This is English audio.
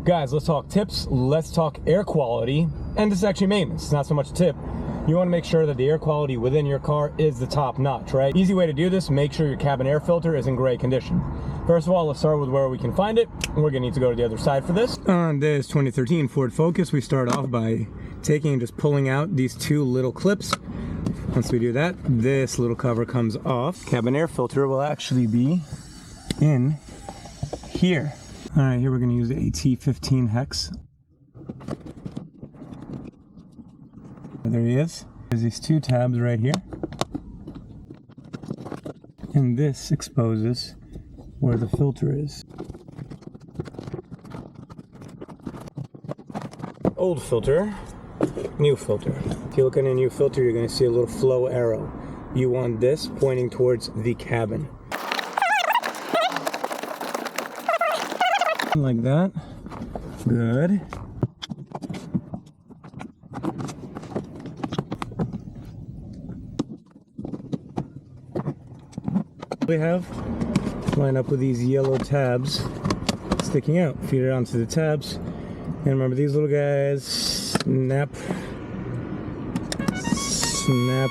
Guys, let's talk tips, let's talk air quality, and this is actually maintenance, it's not so much a tip. You want to make sure that the air quality within your car is the top notch, right? Easy way to do this, make sure your cabin air filter is in great condition. First of all, let's start with where we can find it. We're gonna need to go to the other side for this. On this 2013 Ford Focus, we start off by taking and just pulling out these two little clips. Once we do that, this little cover comes off. Cabin air filter will actually be in here. All right, here we're gonna use the AT15 hex. There he is. There's these two tabs right here. And this exposes where the filter is. Old filter, new filter. If you look at a new filter, you're gonna see a little flow arrow. You want this pointing towards the cabin. Like that. Good. We have line up with these yellow tabs sticking out. Feed it onto the tabs. And remember these little guys, snap, snap.